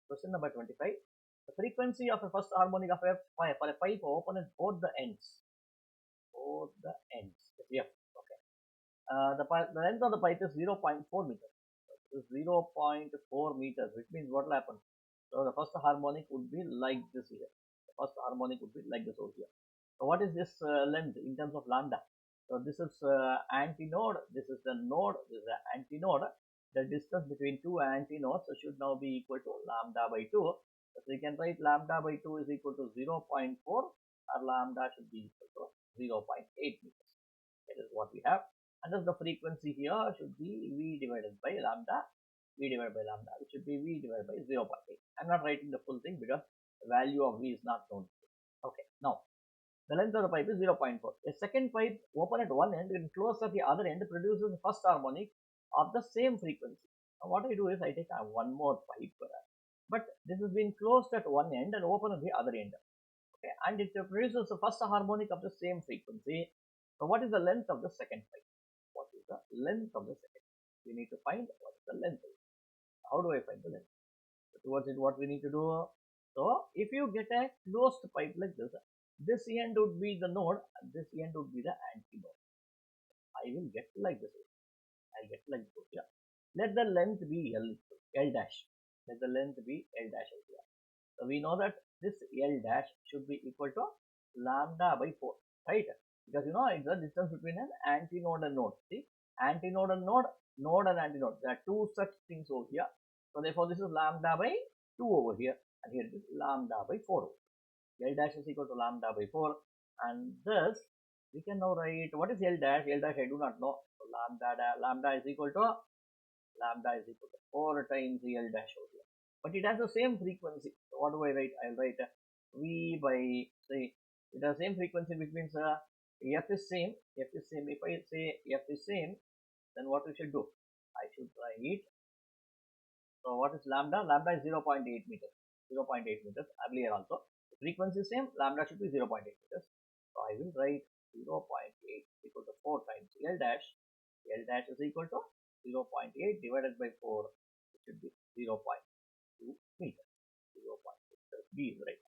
Question number 25. The frequency of a first harmonic of a pipe for a pipe open at both the ends. Both the ends. F. Okay. The length of the pipe is 0.4 meters. It is 0.4 meters, which means what will happen? So the first harmonic would be like this here. The first harmonic would be like this over here. So what is this length in terms of lambda? So this is antinode, this is the node, this is the antinode. The distance between two antinodes should now be equal to lambda by 2. So we can write lambda by 2 is equal to 0.4, or lambda should be equal to 0.8 meters. That is what we have. And thus the frequency here should be V divided by lambda, which should be V divided by 0.8. I'm not writing the full thing because the value of V is not known. Okay, now the length of the pipe is 0.4. A second pipe open at one end and closed at the other end produces the first harmonic of the same frequency. Now what I do is I take one more pipe, but this has been closed at one end and open at the other end. Okay, and it produces the first harmonic of the same frequency. So what is the length of the second pipe? What is the length of the second pipe? We need to find what is the length. How do I find the length? So towards it, what we need to do? So if you get a closed pipe like this end would be the node and this end would be the antinode. I will get like this. I'll get like this. Yeah. Let the length be L dash. Let the length be L dash here. So we know that this L dash should be equal to lambda by 4, right? Because you know it's the distance between an antinode and node. See, antinode and node, node and antinode. There are two such things over here. So therefore, this is lambda by 2 over here, and here it is lambda by 4. L dash is equal to lambda by 4, and thus we can now write what is L dash. L dash I do not know. So lambda is equal to 4 times L dash over here. But it has the same frequency. So what do I write? I'll write V by, say, it has the same frequency, which means F is same. F is same. If I say F is same, then what we should do? I should write. So what is lambda? Lambda is 0.8 meters. 0.8 meters earlier also. The frequency is same. Lambda should be 0.8 meters. So I will write 0.8 equal to 4 times L dash. L dash is equal to 0.8 divided by 4, it should be 0.2 meters. 0.2 B is right.